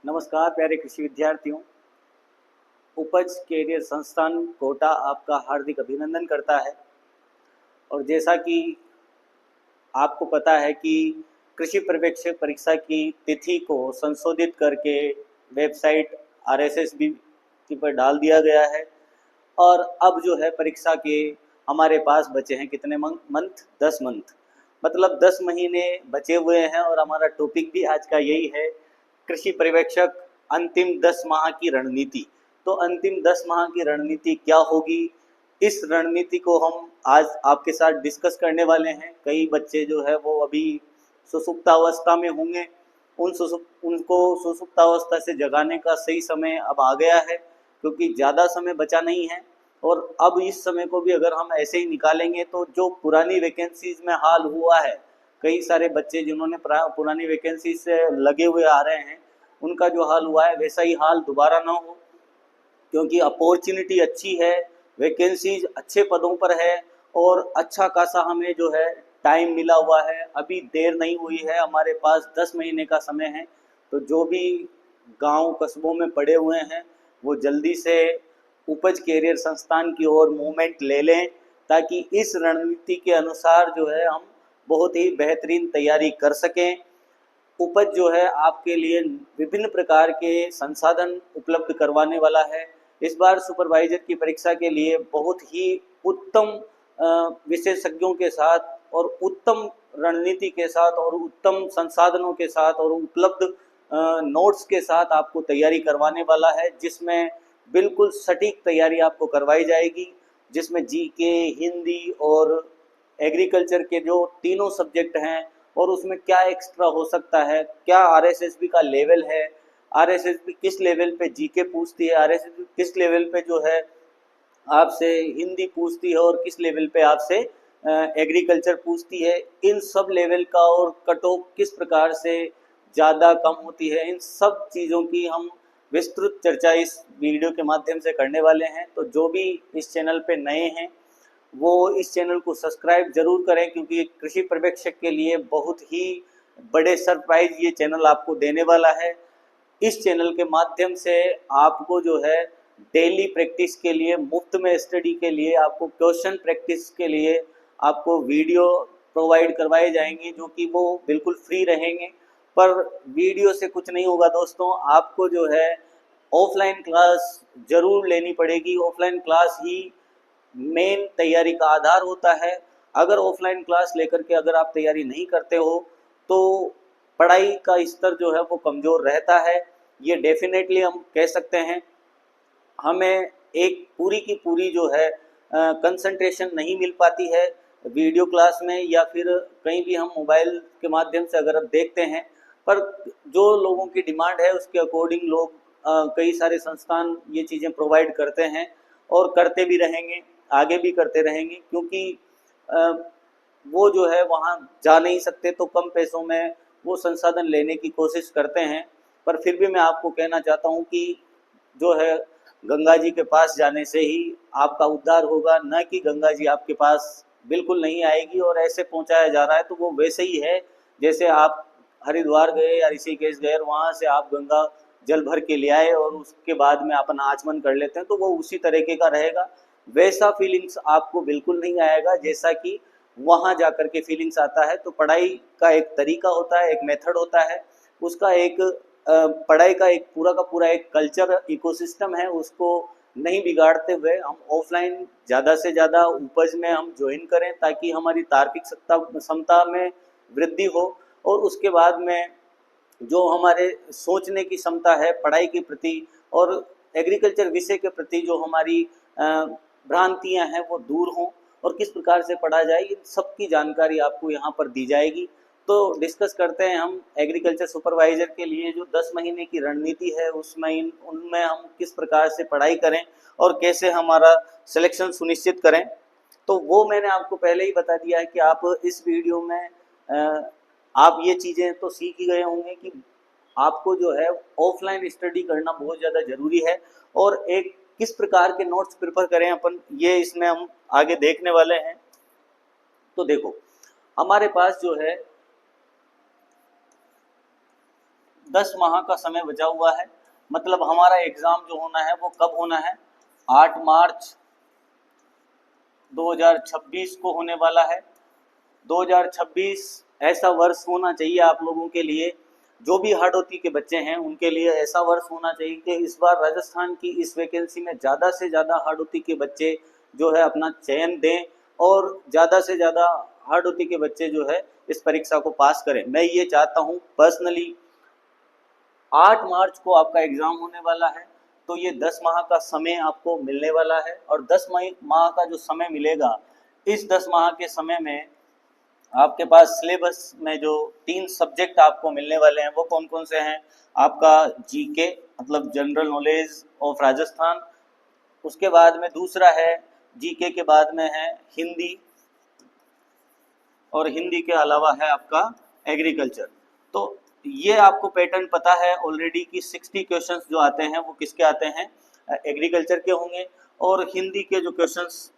नमस्कार प्यारे कृषि विद्यार्थियों। उपज कैरियर संस्थान कोटा आपका हार्दिक अभिनंदन करता है। और जैसा कि आपको पता है कि कृषि पर्यवेक्षक परीक्षा की तिथि को संशोधित करके वेबसाइट RSSB पर डाल दिया गया है। और अब जो है परीक्षा के हमारे पास बचे हैं कितने मंथ 10 मंथ, मतलब 10 महीने बचे हुए हैं। और हमारा टॉपिक भी आज का यही है, कृषि पर्यवेक्षक अंतिम 10 माह की रणनीति। तो अंतिम 10 माह की रणनीति क्या होगी, इस रणनीति को हम आज आपके साथ डिस्कस करने वाले हैं। कई बच्चे जो है वो अभी सुसुप्तावस्था में होंगे, उनको सुसुप्तावस्था से जगाने का सही समय अब आ गया है, क्योंकि ज़्यादा समय बचा नहीं है। और अब इस समय को भी अगर हम ऐसे ही निकालेंगे तो जो पुरानी वैकेंसीज में हाल हुआ है, कई सारे बच्चे जिन्होंने पुरानी वैकेंसी से लगे हुए आ रहे हैं, उनका जो हाल हुआ है वैसा ही हाल दोबारा ना हो। क्योंकि अपॉर्चुनिटी अच्छी है, वैकेंसीज अच्छे पदों पर है और अच्छा खासा हमें जो है टाइम मिला हुआ है। अभी देर नहीं हुई है, हमारे पास 10 महीने का समय है। तो जो भी गांव कस्बों में पड़े हुए हैं वो जल्दी से उपज कैरियर संस्थान की ओर मूवमेंट ले लें, ताकि इस रणनीति के अनुसार जो है हम बहुत ही बेहतरीन तैयारी कर सकें। उपज जो है आपके लिए विभिन्न प्रकार के संसाधन उपलब्ध करवाने वाला है। इस बार सुपरवाइजर की परीक्षा के लिए बहुत ही उत्तम विशेषज्ञों के साथ और उत्तम रणनीति के साथ और उत्तम संसाधनों के साथ और उपलब्ध नोट्स के साथ आपको तैयारी करवाने वाला है, जिसमें बिल्कुल सटीक तैयारी आपको करवाई जाएगी, जिसमें जीके, हिंदी और एग्रीकल्चर के जो तीनों सब्जेक्ट हैं और उसमें क्या एक्स्ट्रा हो सकता है, क्या RSSB का लेवल है, RSSB किस लेवल पे जीके पूछती है, RSSB किस लेवल पे जो है आपसे हिंदी पूछती है और किस लेवल पे आपसे एग्रीकल्चर पूछती है, इन सब लेवल का और कट ऑफ किस प्रकार से ज़्यादा कम होती है, इन सब चीज़ों की हम विस्तृत चर्चा इस वीडियो के माध्यम से करने वाले हैं। तो जो भी इस चैनल पे नए हैं वो इस चैनल को सब्सक्राइब जरूर करें, क्योंकि कृषि पर्यवेक्षक के लिए बहुत ही बड़े सरप्राइज ये चैनल आपको देने वाला है। इस चैनल के माध्यम से आपको जो है डेली प्रैक्टिस के लिए, मुफ्त में स्टडी के लिए, आपको क्वेश्चन प्रैक्टिस के लिए आपको वीडियो प्रोवाइड करवाए जाएंगे, जो कि वो बिल्कुल फ्री रहेंगे। पर वीडियो से कुछ नहीं होगा दोस्तों, आपको जो है ऑफलाइन क्लास जरूर लेनी पड़ेगी। ऑफलाइन क्लास ही मेन तैयारी का आधार होता है। अगर ऑफलाइन क्लास लेकर के अगर आप तैयारी नहीं करते हो तो पढ़ाई का स्तर जो है वो कमज़ोर रहता है, ये डेफिनेटली हम कह सकते हैं। हमें एक पूरी की पूरी जो है कंसंट्रेशन नहीं मिल पाती है वीडियो क्लास में, या फिर कहीं भी हम मोबाइल के माध्यम से अगर आप देखते हैं। पर जो लोगों की डिमांड है उसके अकॉर्डिंग लोग कई सारे संस्थान ये चीज़ें प्रोवाइड करते हैं और करते भी रहेंगे, आगे भी करते रहेंगे, क्योंकि वो जो है वहाँ जा नहीं सकते तो कम पैसों में वो संसाधन लेने की कोशिश करते हैं। पर फिर भी मैं आपको कहना चाहता हूँ कि जो है गंगा जी के पास जाने से ही आपका उद्धार होगा, न कि गंगा जी आपके पास बिल्कुल नहीं आएगी और ऐसे पहुंचाया जा रहा है। तो वो वैसे ही है जैसे आप हरिद्वार गए या ऋषिकेश गए, वहाँ से आप गंगा जल भर के ले आए और उसके बाद में अपन आचमन कर लेते हैं, तो वो उसी तरीके का रहेगा। वैसा फीलिंग्स आपको बिल्कुल नहीं आएगा जैसा कि वहाँ जा कर के फीलिंग्स आता है। तो पढ़ाई का एक तरीका होता है, एक मेथड होता है, उसका एक पढ़ाई का एक पूरा का पूरा एक कल्चर इकोसिस्टम है, उसको नहीं बिगाड़ते हुए हम ऑफलाइन ज़्यादा से ज़्यादा उपज में हम ज्वाइन करें, ताकि हमारी तार्किक क्षमता में वृद्धि हो। और उसके बाद में जो हमारे सोचने की क्षमता है पढ़ाई के प्रति और एग्रीकल्चर विषय के प्रति, जो हमारी भ्रांतियां हैं वो दूर हों और किस प्रकार से पढ़ा जाए, इन सब की जानकारी आपको यहाँ पर दी जाएगी। तो डिस्कस करते हैं हम एग्रीकल्चर सुपरवाइजर के लिए जो 10 महीने की रणनीति है, उसमें उनमें हम किस प्रकार से पढ़ाई करें और कैसे हमारा सिलेक्शन सुनिश्चित करें। तो वो मैंने आपको पहले ही बता दिया है कि आप इस वीडियो में आप ये चीज़ें तो सीख ही गए होंगे कि आपको जो है ऑफलाइन स्टडी करना बहुत ज़्यादा ज़रूरी है। और एक किस प्रकार के नोट्स प्रिपेयर करें अपन, ये इसमें हम आगे देखने वाले हैं। तो देखो, हमारे पास जो है 10 माह का समय बचा हुआ है। मतलब हमारा एग्ज़ाम जो होना है वो कब होना है, 8 मार्च 2026 को होने वाला है। 2026 ऐसा वर्ष होना चाहिए आप लोगों के लिए, जो भी हाड़ौती के बच्चे हैं उनके लिए ऐसा वर्ष होना चाहिए कि इस बार राजस्थान की इस वैकेंसी में ज़्यादा से ज़्यादा हाड़ौती के बच्चे जो है अपना चयन दें और ज़्यादा से ज़्यादा हाड़ौती के बच्चे जो है इस परीक्षा को पास करें। मैं ये चाहता हूँ पर्सनली। 8 मार्च को आपका एग्ज़ाम होने वाला है, तो ये 10 माह का समय आपको मिलने वाला है और 10 माह का जो समय मिलेगा, इस 10 माह के समय में आपके पास सिलेबस में जो 3 सब्जेक्ट आपको मिलने वाले हैं वो कौन कौन से हैं, आपका जीके मतलब जनरल नॉलेज ऑफ राजस्थान, उसके बाद में दूसरा है जीके के बाद में है हिंदी, और हिंदी के अलावा है आपका एग्रीकल्चर। तो ये आपको पैटर्न पता है ऑलरेडी कि 60 क्वेश्चंस जो आते हैं वो किसके आते हैं, एग्रीकल्चर के होंगे, और हिंदी के जो क्वेश्चंस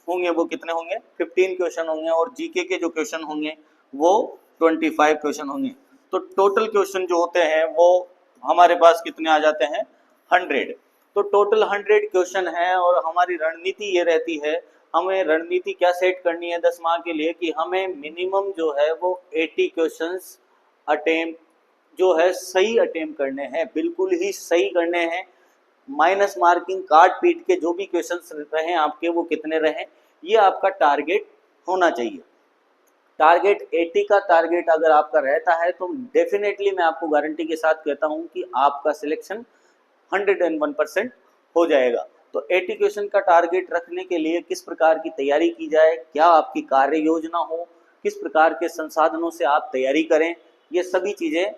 होंगे वो कितने होंगे, 15 क्वेश्चन होंगे, और जीके के जो क्वेश्चन होंगे वो 25 क्वेश्चन होंगे। तो टोटल क्वेश्चन जो होते हैं वो हमारे पास कितने आ जाते हैं, 100। तो टोटल 100 क्वेश्चन है और हमारी रणनीति ये रहती है, हमें रणनीति क्या सेट करनी है 10 माह के लिए कि हमें मिनिमम जो है वो 80 क्वेश्चंस अटेम्प्ट जो है सही अटेम्प्ट करने हैं, बिल्कुल ही सही करने हैं। माइनस मार्किंग काट पीट के जो भी क्वेश्चंस रहे आपके वो कितने रहे, ये आपका टारगेट होना चाहिए। टारगेट 80 का टारगेट अगर आपका रहता है तो डेफिनेटली मैं आपको गारंटी के साथ कहता हूं कि आपका सिलेक्शन 101% हो जाएगा। तो 80 क्वेश्चन का टारगेट रखने के लिए किस प्रकार की तैयारी की जाए, क्या आपकी कार्य योजना हो, किस प्रकार के संसाधनों से आप तैयारी करें, ये सभी चीज़ें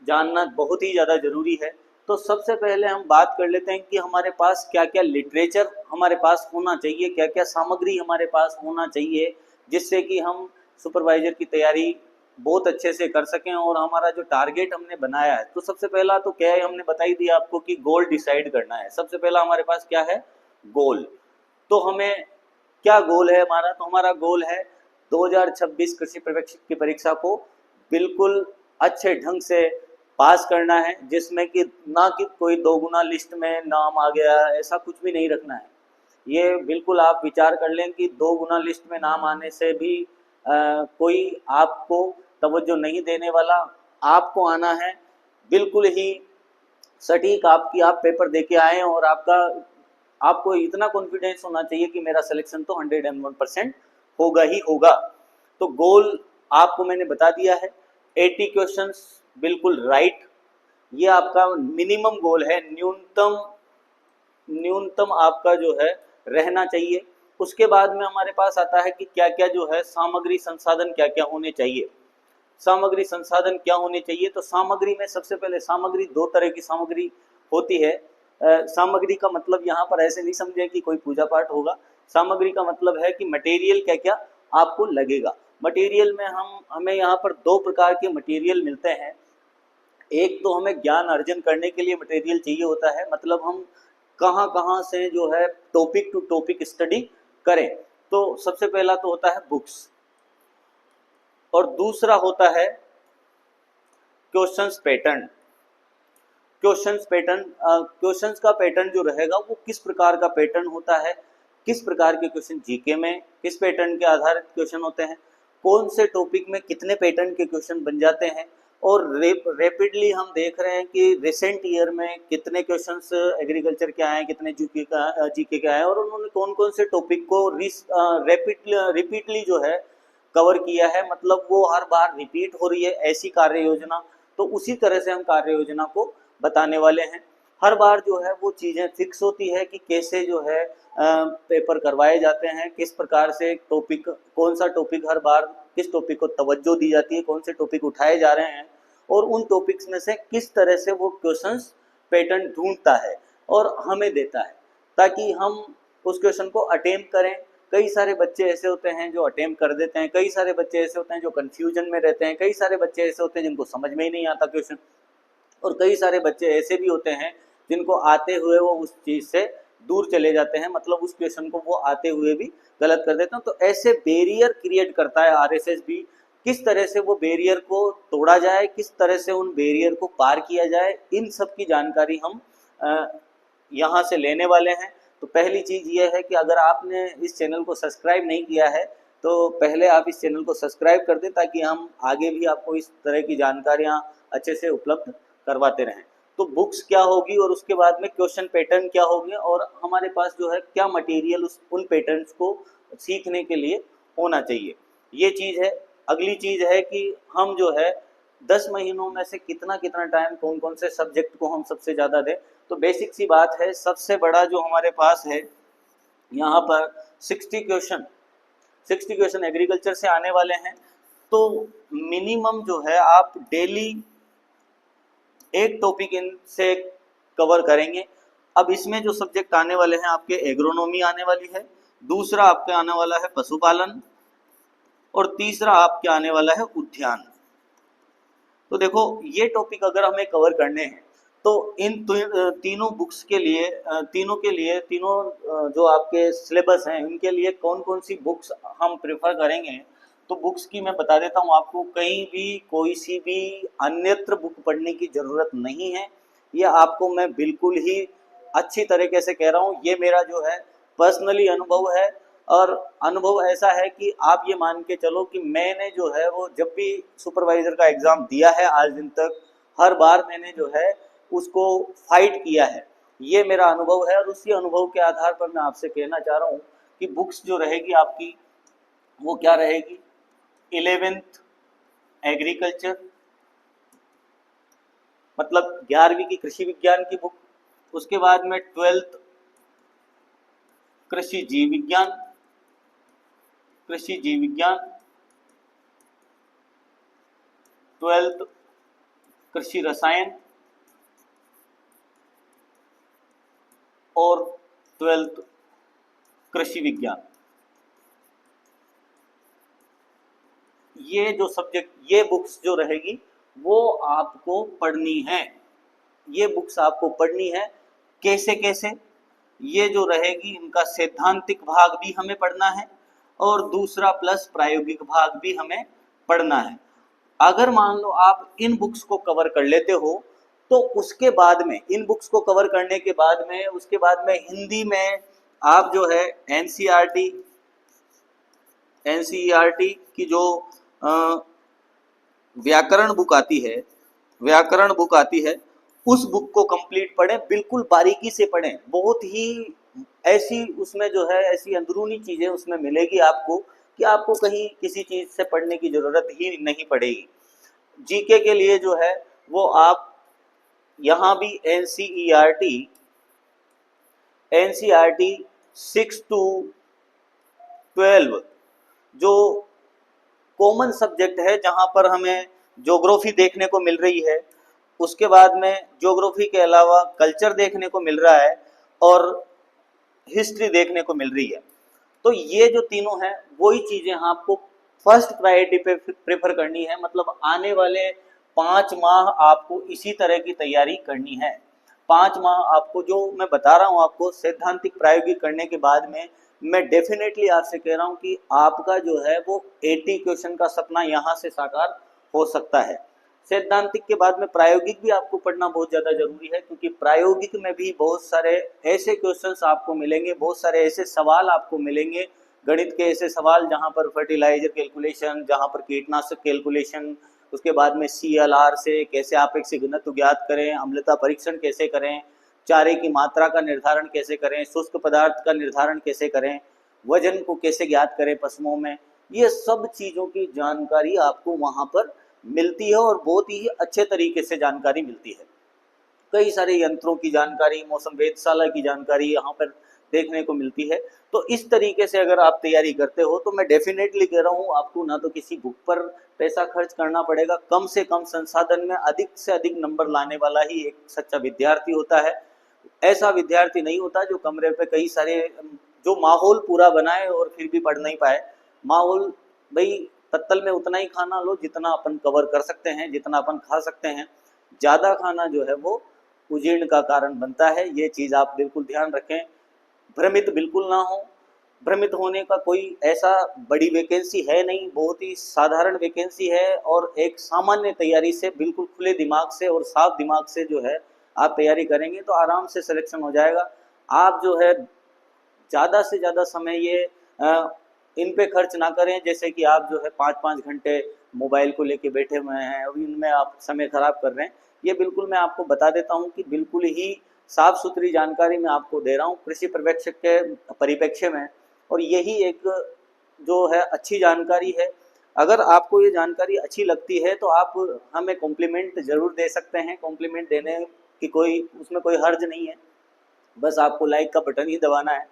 जानना बहुत ही ज़्यादा ज़रूरी है। तो सबसे पहले हम बात कर लेते हैं कि हमारे पास क्या क्या लिटरेचर हमारे पास होना चाहिए, क्या क्या सामग्री हमारे पास होना चाहिए, जिससे कि हम सुपरवाइजर की तैयारी बहुत अच्छे से कर सकें और हमारा जो टारगेट हमने बनाया है। तो सबसे पहला तो क्या है, हमने बता ही दिया आपको कि गोल डिसाइड करना है। सबसे पहला हमारे पास क्या है, गोल। तो हमें क्या गोल है हमारा, तो हमारा गोल है 2026 कृषि प्रवेश की परीक्षा को बिल्कुल अच्छे ढंग से पास करना है, जिसमें कि ना कि कोई 2 गुना लिस्ट में नाम आ गया, ऐसा कुछ भी नहीं रखना है। ये बिल्कुल आप विचार कर लें कि 2 गुना लिस्ट में नाम आने से भी कोई आपको तवज्जो नहीं देने वाला। आपको आना है बिल्कुल ही सटीक, आपकी आप पेपर दे के आए और आपको इतना कॉन्फिडेंस होना चाहिए कि मेरा सिलेक्शन तो 101% होगा ही होगा। तो गोल आपको मैंने बता दिया है, 80 क्वेश्चंस बिल्कुल राइट, ये आपका मिनिमम गोल है, न्यूनतम आपका जो है रहना चाहिए। उसके बाद में हमारे पास आता है कि क्या क्या जो है सामग्री संसाधन क्या क्या होने चाहिए। सामग्री संसाधन क्या होने चाहिए, तो सामग्री में सबसे पहले सामग्री 2 तरह की सामग्री होती है। सामग्री का मतलब यहाँ पर ऐसे नहीं समझे कि कोई पूजा पाठ होगा। सामग्री का मतलब है कि मटेरियल क्या क्या आपको लगेगा। मटेरियल में हमें यहाँ पर 2 प्रकार के मटेरियल मिलते हैं। एक तो हमें ज्ञान अर्जन करने के लिए मटेरियल चाहिए होता है, मतलब हम कहाँ कहाँ से जो है टॉपिक टू टॉपिक स्टडी करें। तो सबसे पहला तो होता है बुक्स, और दूसरा होता है क्वेश्चंस पैटर्न। क्वेश्चंस का पैटर्न जो रहेगा वो किस प्रकार का पैटर्न होता है, किस प्रकार के क्वेश्चन जीके में किस पैटर्न के आधारित क्वेश्चन होते हैं, कौन से टॉपिक में कितने पैटर्न के क्वेश्चन बन जाते हैं, और रैपिडली हम देख रहे हैं कि रिसेंट ईयर में कितने क्वेश्चंस एग्रीकल्चर के आए हैं, कितने जीके के आए हैं, और उन्होंने कौन कौन से टॉपिक को रिपीटली जो है कवर किया है, मतलब वो हर बार रिपीट हो रही है ऐसी कार्य योजना। तो उसी तरह से हम कार्य योजना को बताने वाले हैं। हर बार जो है वो चीज़ें फिक्स होती है कि कैसे जो है पेपर करवाए जाते हैं, किस प्रकार से टॉपिक, कौन सा टॉपिक हर बार किस टॉपिक को तवज्जो दी जाती है, कौन से टॉपिक उठाए जा रहे हैं, और उन टॉपिक्स में से किस तरह से वो क्वेश्चंस पैटर्न ढूंढता है और हमें देता है, ताकि हम उस क्वेश्चन को अटेम्प्ट करें। कई सारे बच्चे ऐसे होते हैं जो अटेम्प्ट कर देते हैं, कई सारे बच्चे ऐसे होते हैं जो कन्फ्यूजन में रहते हैं, कई सारे बच्चे ऐसे होते हैं जिनको समझ में ही नहीं आता क्वेश्चन, और कई सारे बच्चे ऐसे भी होते हैं जिनको आते हुए वो उस चीज़ से दूर चले जाते हैं, मतलब उस क्वेश्चन को वो आते हुए भी गलत कर देते हैं। तो ऐसे बैरियर क्रिएट करता है आरएसएस भी किस तरह से वो बैरियर को तोड़ा जाए, किस तरह से उन बैरियर को पार किया जाए, इन सब की जानकारी हम यहाँ से लेने वाले हैं। तो पहली चीज़ ये है कि अगर आपने इस चैनल को सब्सक्राइब नहीं किया है तो पहले आप इस चैनल को सब्सक्राइब कर दें, ताकि हम आगे भी आपको इस तरह की जानकारियाँ अच्छे से उपलब्ध करवाते रहें। तो बुक्स क्या होगी और उसके बाद में क्वेश्चन पैटर्न क्या होंगे और हमारे पास जो है क्या मटेरियल उन पैटर्न्स को सीखने के लिए होना चाहिए, ये चीज़ है। अगली चीज़ है कि हम जो है 10 महीनों में से कितना कितना टाइम कौन कौन से सब्जेक्ट को हम सबसे ज़्यादा दें। तो बेसिक सी बात है, सबसे बड़ा जो हमारे पास है यहाँ पर 60 क्वेश्चन एग्रीकल्चर से आने वाले हैं। तो मिनिमम जो है आप डेली एक टॉपिक इनसे कवर करेंगे। अब इसमें जो सब्जेक्ट आने वाले हैं आपके, एग्रोनॉमी आने वाली है, दूसरा आपके आने वाला है पशुपालन, और तीसरा आपके आने वाला है उद्यान। तो देखो ये टॉपिक अगर हमें कवर करने हैं तो इन तीनों बुक्स के लिए तीनों जो आपके सिलेबस हैं उनके लिए कौन कौन सी बुक्स हम प्रेफर करेंगे। तो बुक्स की मैं बता देता हूँ आपको, कहीं भी कोई सी भी अन्यत्र बुक पढ़ने की ज़रूरत नहीं है। ये आपको मैं बिल्कुल ही अच्छी तरीके से कह रहा हूँ, ये मेरा जो है पर्सनली अनुभव है। और अनुभव ऐसा है कि आप ये मान के चलो कि मैंने जो है वो जब भी सुपरवाइज़र का एग्ज़ाम दिया है आज दिन तक, हर बार मैंने जो है उसको फाइट किया है। ये मेरा अनुभव है और उसी अनुभव के आधार पर मैं आपसे कहना चाह रहा हूँ कि बुक्स जो रहेगी आपकी वो क्या रहेगी। 11th एग्रीकल्चर मतलब 11वीं की कृषि विज्ञान की बुक, उसके बाद में 12th कृषि जीव विज्ञान, 12th कृषि रसायन और 12th कृषि विज्ञान। ये जो सब्जेक्ट, ये बुक्स जो रहेगी वो आपको पढ़नी है। ये बुक्स आपको पढ़नी है। कैसे कैसे, ये जो रहेगी इनका सैद्धांतिक भाग भी हमें पढ़ना है और दूसरा प्लस प्रायोगिक भाग भी हमें पढ़ना है। अगर मान लो आप इन बुक्स को कवर कर लेते हो तो उसके बाद में, इन बुक्स को कवर करने के बाद में, उसके बाद में हिंदी में आप जो है एनसीईआरटी की जो व्याकरण बुक आती है उस बुक को कंप्लीट पढ़ें, बिल्कुल बारीकी से पढ़ें। बहुत ही ऐसी उसमें जो है ऐसी अंदरूनी चीज़ें उसमें मिलेगी आपको कि आपको कहीं किसी चीज़ से पढ़ने की ज़रूरत ही नहीं पड़ेगी। जीके के लिए जो है वो आप यहाँ भी एनसीईआरटी 6 to 12 जो कॉमन सब्जेक्ट है, जहाँ पर हमें ज्योग्राफी देखने को मिल रही है, उसके बाद में ज्योग्राफी के अलावा कल्चर देखने को मिल रहा है और हिस्ट्री देखने को मिल रही है। तो ये जो तीनों हैं वही चीज़ें आपको फर्स्ट प्रायोरिटी पे प्रेफर करनी है। मतलब आने वाले 5 माह आपको इसी तरह की तैयारी करनी है। 5 माह आपको, जो मैं बता रहा हूँ आपको सैद्धांतिक प्रायोगिक करने के बाद में, मैं डेफिनेटली आपसे कह रहा हूँ कि आपका जो है वो 80 क्वेश्चन का सपना यहाँ से साकार हो सकता है। सैद्धांतिक के बाद में प्रायोगिक भी आपको पढ़ना बहुत ज़्यादा जरूरी है, क्योंकि प्रायोगिक में भी बहुत सारे ऐसे क्वेश्चंस आपको मिलेंगे, बहुत सारे ऐसे सवाल आपको मिलेंगे, गणित के ऐसे सवाल जहाँ पर फर्टिलाइजर कैलकुलेशन, जहाँ पर कीटनाशक कैलकुलेशन, उसके बाद में CLR से कैसे आपेक्षिक घनत्व ज्ञात करें, अम्लता परीक्षण कैसे करें, चारे की मात्रा का निर्धारण कैसे करें, शुष्क पदार्थ का निर्धारण कैसे करें, वजन को कैसे ज्ञात करें पशुओं में, ये सब चीज़ों की जानकारी आपको वहाँ पर मिलती है और बहुत ही अच्छे तरीके से जानकारी मिलती है। कई सारे यंत्रों की जानकारी, मौसम वेधशाला की जानकारी यहाँ पर देखने को मिलती है। तो इस तरीके से अगर आप तैयारी करते हो तो मैं डेफिनेटली कह रहा हूँ आपको ना तो किसी बुक पर पैसा खर्च करना पड़ेगा, कम से कम संसाधन में अधिक से अधिक नंबर लाने वाला ही एक सच्चा विद्यार्थी होता है। ऐसा विद्यार्थी नहीं होता जो कमरे पे कई सारे, जो माहौल पूरा बनाए और फिर भी पढ़ नहीं पाए। माहौल भाई पत्तल में उतना ही खाना लो जितना अपन कवर कर सकते हैं, जितना अपन खा सकते हैं। ज़्यादा खाना जो है वो उजीर्ण का कारण बनता है। ये चीज़ आप बिल्कुल ध्यान रखें, भ्रमित बिल्कुल ना हो। भ्रमित होने का कोई ऐसा बड़ी वैकेंसी है नहीं, बहुत ही साधारण वैकेंसी है और एक सामान्य तैयारी से बिल्कुल खुले दिमाग से और साफ दिमाग से जो है आप तैयारी करेंगे तो आराम से सिलेक्शन हो जाएगा। आप जो है ज़्यादा से ज़्यादा समय ये इन पे खर्च ना करें, जैसे कि आप जो है 5-5 घंटे मोबाइल को लेके बैठे हुए हैं और इनमें आप समय खराब कर रहे हैं। ये बिल्कुल मैं आपको बता देता हूँ कि बिल्कुल ही साफ सुथरी जानकारी मैं आपको दे रहा हूँ कृषि पर्यवेक्षक के परिप्रेक्ष्य में, और यही एक जो है अच्छी जानकारी है। अगर आपको ये जानकारी अच्छी लगती है तो आप हमें कॉम्प्लीमेंट ज़रूर दे सकते हैं। कॉम्प्लीमेंट देने की कोई उसमें कोई हर्ज नहीं है, बस आपको लाइक का बटन ही दबाना है।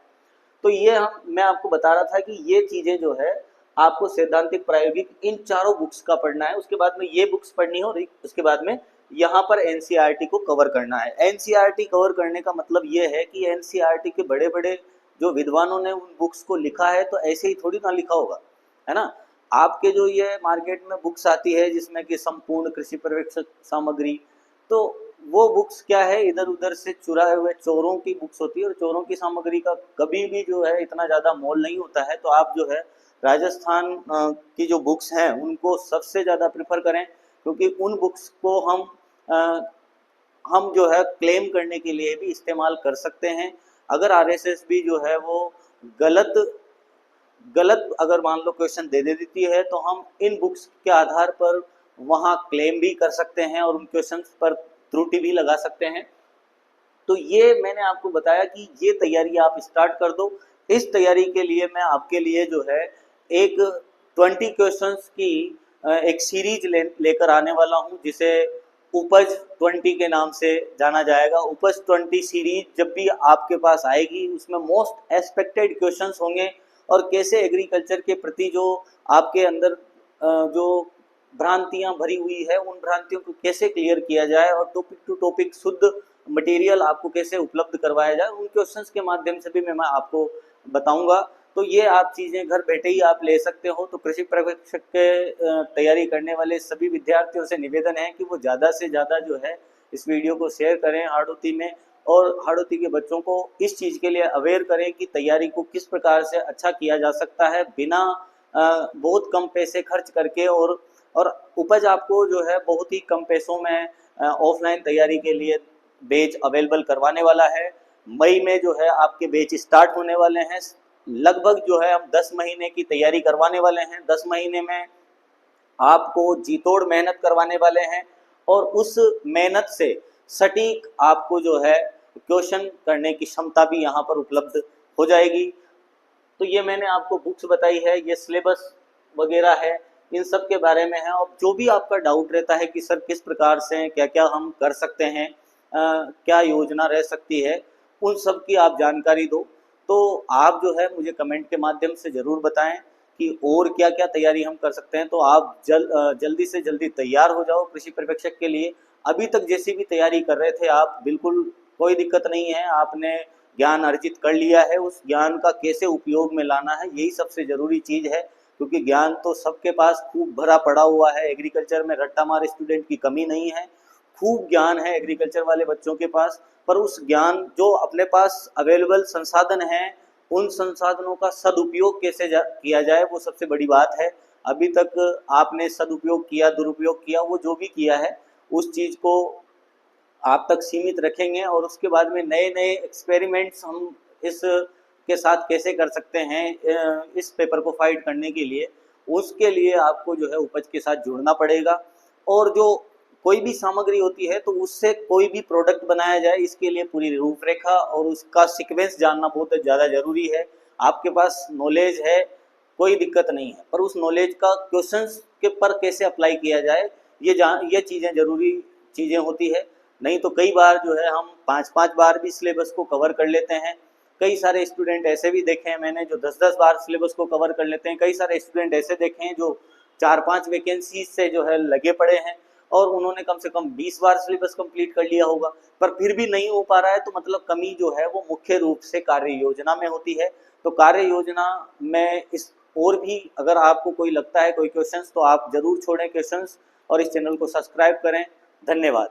तो ये मैं आपको बता रहा था कि ये चीज़ें जो है आपको सैद्धांतिक प्रायोगिक इन चारों बुक्स का पढ़ना है, उसके बाद में ये बुक्स पढ़नी है और उसके बाद में यहाँ पर एनसीईआरटी को कवर करना है। एनसीईआरटी कवर करने का मतलब ये है कि एनसीईआरटी के बड़े बड़े जो विद्वानों ने उन बुक्स को लिखा है तो ऐसे ही थोड़ी ना लिखा होगा, है ना। आपके जो ये मार्केट में बुक्स आती है जिसमें कि संपूर्ण कृषि पर्यवेक्षक सामग्री, तो वो बुक्स क्या है, इधर उधर से चुराए हुए चोरों की बुक्स होती है और चोरों की सामग्री का कभी भी जो है इतना ज़्यादा मोल नहीं होता है। तो आप जो है राजस्थान की जो बुक्स हैं उनको सबसे ज़्यादा प्रेफर करें, क्योंकि उन बुक्स को हम जो है क्लेम करने के लिए भी इस्तेमाल कर सकते हैं। अगर आरएसएस भी जो है वो गलत गलत अगर मान लो क्वेश्चन दे देती है तो हम इन बुक्स के आधार पर वहाँ क्लेम भी कर सकते हैं और उन क्वेश्चन पर त्रुटि भी लगा सकते हैं। तो ये मैंने आपको बताया कि ये तैयारी आप स्टार्ट कर दो। इस तैयारी के लिए मैं आपके लिए जो है एक 20 क्वेश्चंस की एक सीरीज लेकर आने वाला हूँ, जिसे उपज 20 के नाम से जाना जाएगा। उपज 20 सीरीज जब भी आपके पास आएगी उसमें मोस्ट एक्सपेक्टेड क्वेश्चंस होंगे और कैसे एग्रीकल्चर के प्रति जो आपके अंदर जो भ्रांतियां भरी हुई है उन भ्रांतियों को कैसे क्लियर किया जाए और टॉपिक टू टॉपिक शुद्ध मटेरियल आपको कैसे उपलब्ध करवाया जाए, उन क्वेश्चंस के माध्यम से भी मैं आपको बताऊंगा। तो ये आप चीज़ें घर बैठे ही आप ले सकते हो। तो कृषि पर्यवेक्षक के तैयारी करने वाले सभी विद्यार्थियों से निवेदन है कि वो ज़्यादा से ज़्यादा जो है इस वीडियो को शेयर करें हाड़ौती में, और हाड़ौती के बच्चों को इस चीज़ के लिए अवेयर करें कि तैयारी को किस प्रकार से अच्छा किया जा सकता है बिना बहुत कम पैसे खर्च करके। और उपज आपको जो है बहुत ही कम पैसों में ऑफलाइन तैयारी के लिए बैच अवेलेबल करवाने वाला है। मई में जो है आपके बैच स्टार्ट होने वाले हैं। लगभग जो है हम 10 महीने की तैयारी करवाने वाले हैं। 10 महीने में आपको जी तोड़ मेहनत करवाने वाले हैं और उस मेहनत से सटीक आपको जो है क्वेश्चन करने की क्षमता भी यहाँ पर उपलब्ध हो जाएगी। तो ये मैंने आपको बुक्स बताई है, ये सिलेबस वगैरह है, इन सब के बारे में है। और जो भी आपका डाउट रहता है कि सर किस प्रकार से क्या क्या हम कर सकते हैं, क्या योजना रह सकती है, उन सब की आप जानकारी दो। तो आप जो है मुझे कमेंट के माध्यम से ज़रूर बताएं कि और क्या क्या तैयारी हम कर सकते हैं। तो आप जल्दी से जल्दी तैयार हो जाओ कृषि पर्यवेक्षक के लिए। अभी तक जैसी भी तैयारी कर रहे थे आप, बिल्कुल कोई दिक्कत नहीं है, आपने ज्ञान अर्जित कर लिया है। उस ज्ञान का कैसे उपयोग में लाना है यही सबसे ज़रूरी चीज़ है, क्योंकि ज्ञान तो सबके पास खूब भरा पड़ा हुआ है। एग्रीकल्चर में रट्टा मार स्टूडेंट की कमी नहीं है, खूब ज्ञान है एग्रीकल्चर वाले बच्चों के पास। पर उस ज्ञान जो अपने पास अवेलेबल संसाधन हैं उन संसाधनों का सदुपयोग कैसे किया जाए वो सबसे बड़ी बात है। अभी तक आपने सदुपयोग किया, दुरुपयोग किया, वो जो भी किया है उस चीज़ को आप तक सीमित रखेंगे और उसके बाद में नए नए एक्सपेरिमेंट्स हम इस के साथ कैसे कर सकते हैं इस पेपर को फाइट करने के लिए, उसके लिए आपको जो है उपज के साथ जुड़ना पड़ेगा। और जो कोई भी सामग्री होती है तो उससे कोई भी प्रोडक्ट बनाया जाए इसके लिए पूरी रूपरेखा और उसका सीक्वेंस जानना बहुत ज़्यादा ज़रूरी है। आपके पास नॉलेज है, कोई दिक्कत नहीं है, पर उस नॉलेज का क्वेश्चंस के पर कैसे अप्लाई किया जाए ये चीज़ें ज़रूरी चीज़ें होती है। नहीं तो कई बार जो है हम 5-5 बार भी सिलेबस को कवर कर लेते हैं। कई सारे स्टूडेंट ऐसे भी देखे हैं मैंने जो 10-10 बार सिलेबस को कवर कर लेते हैं। कई सारे स्टूडेंट ऐसे देखे हैं जो 4-5 वैकेंसी से जो है लगे पड़े हैं और उन्होंने कम से कम 20 बार सिलेबस कंप्लीट कर लिया होगा, पर फिर भी नहीं हो पा रहा है। तो मतलब कमी जो है वो मुख्य रूप से कार्य योजना में होती है। तो कार्य योजना में इस और भी अगर आपको कोई लगता है कोई क्वेश्चंस तो आप ज़रूर छोड़ें क्वेश्चंस और इस चैनल को सब्सक्राइब करें। धन्यवाद।